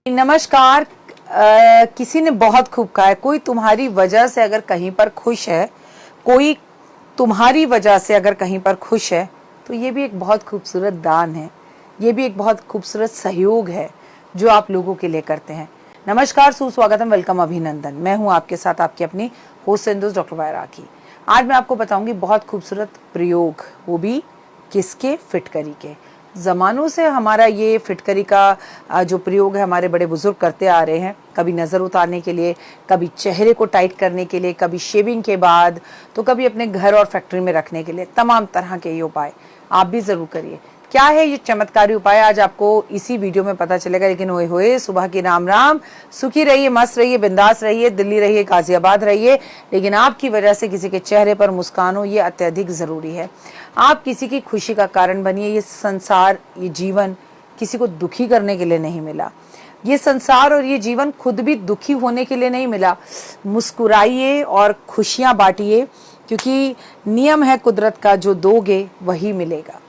नमस्कार। किसी ने बहुत खूब कहा है, कोई तुम्हारी वजह से अगर कहीं पर खुश है, कोई तुम्हारी वजह से अगर कहीं पर खुश है, तो ये भी एक बहुत खूबसूरत दान है। ये भी एक बहुत खूबसूरत सहयोग है जो आप लोगों के लिए करते हैं। नमस्कार, सुस्वागतम, वेलकम, अभिनंदन। मैं हूं आपके साथ आपकी अपनी होस्ट सिंधु डॉक्टर वाय राखी। आज मैं आपको बताऊंगी बहुत खूबसूरत प्रयोग, वो भी किसके? फिटकरी के। ज़मानों से हमारा ये फिटकरी का जो प्रयोग है हमारे बड़े बुजुर्ग करते आ रहे हैं। कभी नज़र उतारने के लिए, कभी चेहरे को टाइट करने के लिए, कभी शेविंग के बाद, तो कभी अपने घर और फैक्ट्री में रखने के लिए। तमाम तरह के ये उपाय आप भी ज़रूर करिए। क्या है ये चमत्कारी उपाय, आज आपको इसी वीडियो में पता चलेगा। लेकिन ओए होए, सुबह की राम राम। सुखी रहिए, मस्त रहिए, बिंदास रहिए, दिल्ली रहिए, गाजियाबाद रहिए, लेकिन आपकी वजह से किसी के चेहरे पर मुस्कान हो, ये अत्यधिक ज़रूरी है। आप किसी की खुशी का कारण बनिए। ये संसार, ये जीवन किसी को दुखी करने के लिए नहीं मिला। ये संसार और ये जीवन खुद भी दुखी होने के लिए नहीं मिला। मुस्कुराइए और खुशियाँ बांटिए, क्योंकि नियम है कुदरत का, जो दोगे वही मिलेगा।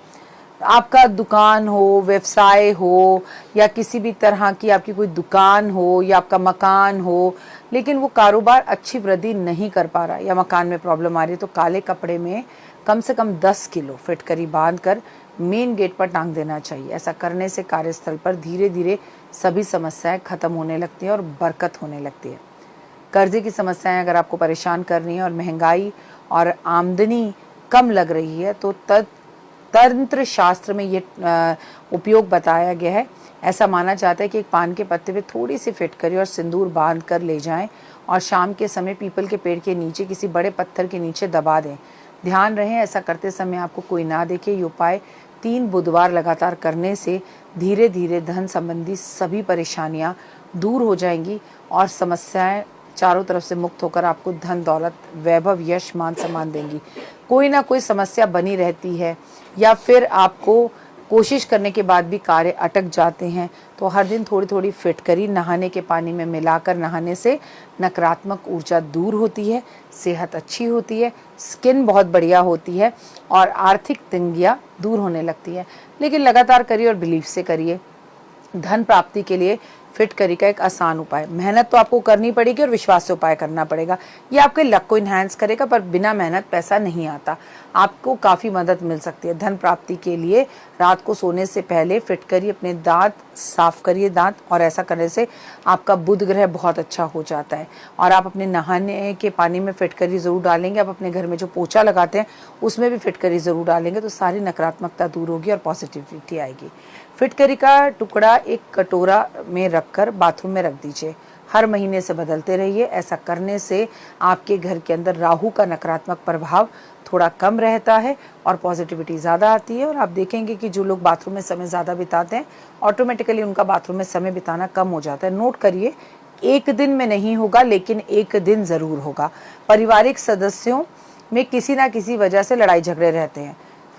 आपका दुकान हो, व्यवसाय हो, या किसी भी तरह की आपकी कोई दुकान हो, या आपका मकान हो, लेकिन वो कारोबार अच्छी वृद्धि नहीं कर पा रहा, या मकान में प्रॉब्लम आ रही है, तो काले कपड़े में कम से कम 10 किलो फिटकरी बांध कर मेन गेट पर टांग देना चाहिए। ऐसा करने से कार्यस्थल पर धीरे धीरे सभी समस्याएं खत्म होने लगती हैं और बरकत होने लगती है। कर्जे की समस्याएं अगर आपको परेशान कर रही हैं और महंगाई और आमदनी कम लग रही है, तो तंत्र शास्त्र में ये उपयोग बताया गया है। ऐसा माना जाता है कि एक पान के पत्ते पे थोड़ी सी फिटकरी और सिंदूर बांध कर ले जाएं और शाम के समय पीपल के पेड़ के नीचे किसी बड़े पत्थर के नीचे दबा दें। ध्यान रहे, ऐसा करते समय आपको कोई ना देखे। ये उपाय 3 बुधवार लगातार करने से धीरे धीरे धन संबंधी सभी परेशानियां दूर हो जाएंगी और समस्याएं चारों तरफ से मुक्त होकर आपको धन, दौलत, वैभव, यश, मान सम्मान देंगी। कोई ना कोई समस्या बनी रहती है, या फिर आपको कोशिश करने के बाद भी कार्य अटक जाते हैं, तो हर दिन थोड़ी थोड़ी फिटकरी नहाने के पानी में मिलाकर नहाने से नकारात्मक ऊर्जा दूर होती है, सेहत अच्छी होती है, स्किन बहुत बढ़िया होती है और आर्थिक तंगियाँ दूर होने लगती है। लेकिन लगातार करिए और बिलीफ से करिए। धन प्राप्ति के लिए फिटकरी का एक आसान उपाय, मेहनत तो आपको करनी पड़ेगी और विश्वास से उपाय करना पड़ेगा। ये आपके लक को इन्हांस करेगा, पर बिना मेहनत पैसा नहीं आता। आपको काफ़ी मदद मिल सकती है धन प्राप्ति के लिए। रात को सोने से पहले फिटकरी अपने दांत साफ करिए, दांत, और ऐसा करने से आपका बुध ग्रह बहुत अच्छा हो जाता है। और आप अपने नहाने के पानी में फिटकरी ज़रूर डालेंगे। आप अपने घर में जो पोछा लगाते हैं उसमें भी फिटकरी ज़रूर डालेंगे, तो सारी नकारात्मकता दूर होगी और पॉजिटिविटी आएगी। फिटकरी का टुकड़ा एक कटोरा में रखकर बाथरूम में रख दीजिए। हर महीने से बदलते रहिए। ऐसा करने से आपके घर के अंदर राहु का नकारात्मक प्रभाव थोड़ा कम रहता है और पॉजिटिविटी ज़्यादा आती है। और आप देखेंगे कि जो लोग बाथरूम में समय ज़्यादा बिताते हैं, ऑटोमेटिकली उनका बाथरूम में समय बिताना कम हो जाता है। नोट करिए, एक दिन में नहीं होगा, लेकिन एक दिन ज़रूर होगा। पारिवारिक सदस्यों में किसी ना किसी वजह से लड़ाई झगड़े रहते हैं।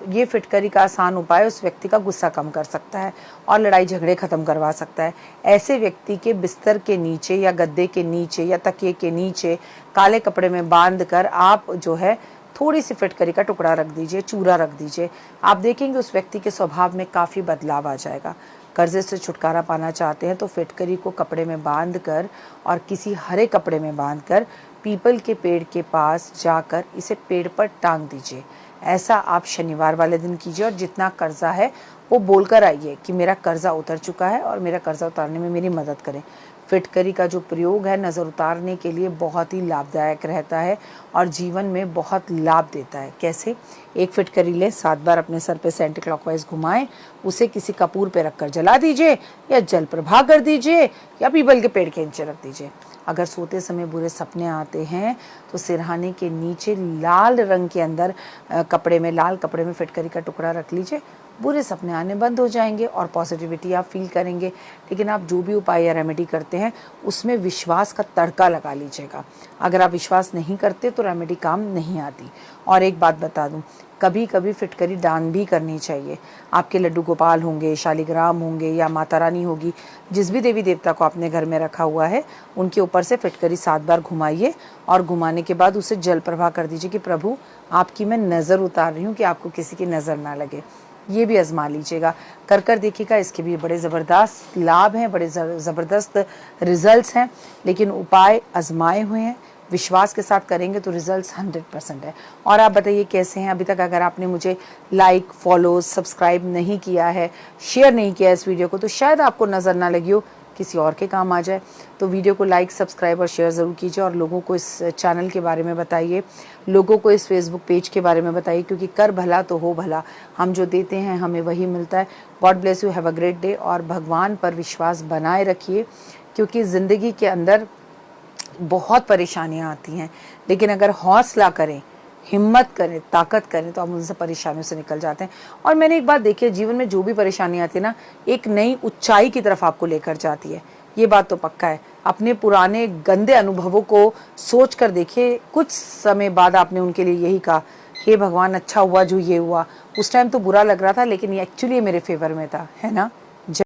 ये फिटकरी का आसान उपाय उस व्यक्ति का गुस्सा कम कर सकता है और लड़ाई झगड़े खत्म करवा सकता है। ऐसे व्यक्ति के बिस्तर के नीचे या गद्दे के नीचे या तकिए के नीचे काले कपड़े में बांध कर आप जो है थोड़ी सी फिटकरी का टुकड़ा रख दीजिए, चूरा रख दीजिए। आप देखेंगे उस व्यक्ति के स्वभाव में काफ़ी बदलाव आ जाएगा। कर्जे से छुटकारा पाना चाहते हैं तो फिटकरी को कपड़े में बांध कर और किसी हरे कपड़े में बांध कर पीपल के पेड़ के पास जाकर इसे पेड़ पर टांग दीजिए। ऐसा आप शनिवार वाले दिन कीजिए और जितना कर्जा है वो बोलकर आइए कि मेरा कर्जा उतर चुका है और मेरा कर्जा उतारने में मेरी मदद करें। फिटकरी का जो प्रयोग है नज़र उतारने के लिए बहुत ही लाभदायक रहता है और जीवन में बहुत लाभ देता है। कैसे? एक फिटकरी लें, 7 बार अपने सर पे सेंटी क्लॉकवाइज घुमाएं, उसे किसी कपूर पे रखकर जला दीजिए या जल प्रवाह कर दीजिए या पीपल के पेड़ के नीचे रख दीजिए। अगर सोते समय बुरे सपने आते हैं तो सिरहाने के नीचे लाल रंग के अंदर कपड़े में, लाल कपड़े में फिटकरी का टुकड़ा रख लीजिए। बुरे सपने आने बंद हो जाएंगे और पॉजिटिविटी आप फील करेंगे। लेकिन आप जो भी उपाय या रेमेडी करते हैं उसमें विश्वास का तड़का लगा लीजिएगा। अगर आप विश्वास नहीं करते तो रेमेडी काम नहीं आती। और एक बात बता दूं, कभी कभी फिटकरी दान भी करनी चाहिए। आपके लड्डू गोपाल होंगे, शालिग्राम होंगे या माता रानी होगी, जिस भी देवी देवता को आपने घर में रखा हुआ है, उनके ऊपर से फिटकरी 7 बार घुमाइए और घुमाने के बाद उसे जल प्रवाह कर दीजिए कि प्रभु आपकी मैं नज़र उतार रही हूँ कि आपको किसी की नज़र ना लगे। ये भी आजमा लीजिएगा, कर देखिएगा। इसके भी बड़े ज़बरदस्त लाभ हैं, बड़े ज़बरदस्त रिजल्ट्स हैं, लेकिन उपाय आजमाए हुए हैं, विश्वास के साथ करेंगे तो रिजल्ट्स 100% है। और आप बताइए कैसे हैं अभी तक? अगर आपने मुझे लाइक, फॉलो, सब्सक्राइब नहीं किया है, शेयर नहीं किया इस वीडियो को, तो शायद आपको नज़र ना लगी हो, किसी और के काम आ जाए। तो वीडियो को लाइक, सब्सक्राइब और शेयर ज़रूर कीजिए, और लोगों को इस चैनल के बारे में बताइए, लोगों को इस फेसबुक पेज के बारे में बताइए, क्योंकि कर भला तो हो भला, हम जो देते हैं हमें वही मिलता है। God bless you, have a great day, और भगवान पर विश्वास बनाए रखिए, क्योंकि ज़िंदगी के अंदर बहुत परेशानियां आती हैं, लेकिन अगर हौसला करें, हिम्मत करें, ताकत करें, तो आप उनसे परेशानियों से निकल जाते हैं। और मैंने एक बात देखी है, जीवन में जो भी परेशानी आती है ना, एक नई ऊंचाई की तरफ आपको लेकर जाती है, ये बात तो पक्का है। अपने पुराने गंदे अनुभवों को सोच कर देखिए, कुछ समय बाद आपने उनके लिए यही कहा, हे भगवान अच्छा हुआ जो ये हुआ, उस टाइम तो बुरा लग रहा था, लेकिन ये एक्चुअली मेरे फेवर में था, है ना।